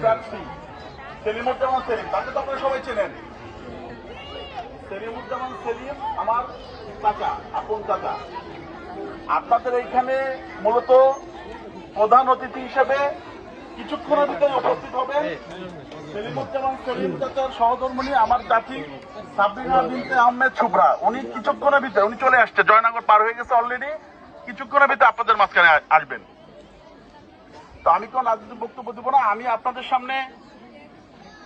প্রার্থী সেলিমুজ্জামান সেলিম, তাকে তো আপনারা সবাই চেনেন। সেলিমুজ্জামান সেলিম আমার চাচা, আপন চাচা। আপনাদের এইখানে মূলত প্রধান অতিথি হিসেবে কিছুক্ষণের ভিতরে উপস্থিত হবেন সেলিমুজ্জামান সেলিম চাচার সহধর্মিণী আমার চাচি সাবরিনা বিনতে আহমেদ শুভ্রা। উনি কিছুক্ষণের ভিতরে উনি চলে আসছে, জয়নগর পার হয়ে গেছে অলরেডি, কিছুক্ষণের ভিতরে আপনাদের মাঝখানে আসবেন। তো আমি কোন রাজনৈতিক বক্তব্য দেবো না, আমি আপনাদের সামনে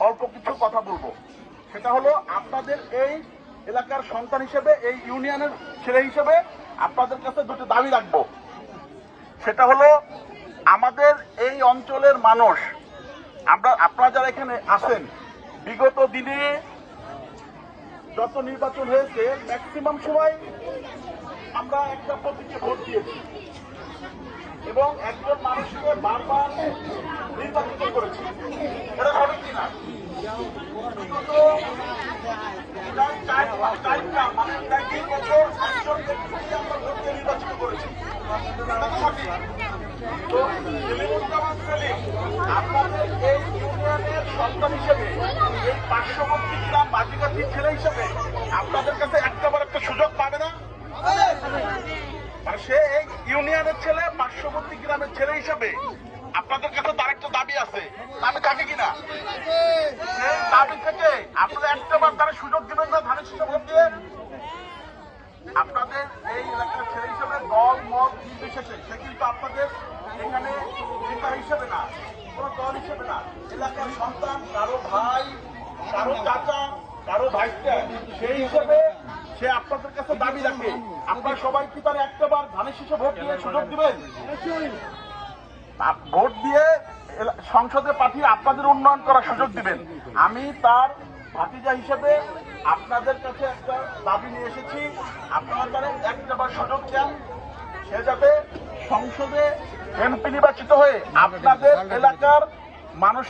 অল্প কিছু কথা বলবো। সেটা হলো আপনাদের এই এলাকার সন্তান হিসেবে, এই ইউনিয়নের ছেলে হিসেবে আপনাদের কাছে দুটো দাবি রাখবো। সেটা হলো আমাদের এই অঞ্চলের মানুষ, আপনারা যারা এখানে আছেন, বিগত দিনে যত নির্বাচন হয়েছে ম্যাক্সিমাম সময় আমরা একটা প্রতীকে ভোট দিয়েছি এবং একজন মানুষকে বারবার নির্বাচিত করেছি। এটা সঠিক কিনা? নির্বাচিত করেছি। তো সেলিমুজ্জামান সেলিম আপনাদের এই ইউনিয়নের সন্তান হিসেবে, এই পার্শ্ববর্তী গ্রাম বাজিগাছির ছেলে হিসেবে আপনাদের কাছে একটাবার একটা সুযোগ পাবে না? সে এই ইউনিয়নের ছেলে, পার্শ্ববর্তী গ্রামের ছেলে হিসেবে আপনাদের কাছে তার একটা দাবি আছে, আমি থাকি কিনা? সেই দাবি থেকে আপনারা একটাবার তারা সুযোগ দিবেন না ধানের শীষে ভোট দিয়ে? আপনাদের এই এলাকার ছেলে হিসেবে দল মত নির্বিশেষে সে কিন্তু আপনাদের এখানে নেতা হিসেবে না, কোন দল হিসেবে না, এলাকার সন্তান, কারো ভাই, কারো চাচা, কারো ভাইস্তা, সেই হিসেবে সে আপনাদের কাছে দাবি রাখে। আপনারা সবাই কি তার একটাবার ধানের শীষে ভোট দিয়ে সুযোগ দিবেন? ভোট দিয়ে সংসদে পাঠিয়ে আপনাদের উন্নয়ন করার সুযোগ দিবেন। আমি তার ভাতিজা হিসেবে আপনাদের কাছে একটা দাবি নিয়ে এসেছি, আপনারা তারা একটাবার সুযোগ দেন, সে যাতে সংসদে এমপি নির্বাচিত হয়ে আপনাদের এলাকার মানুষ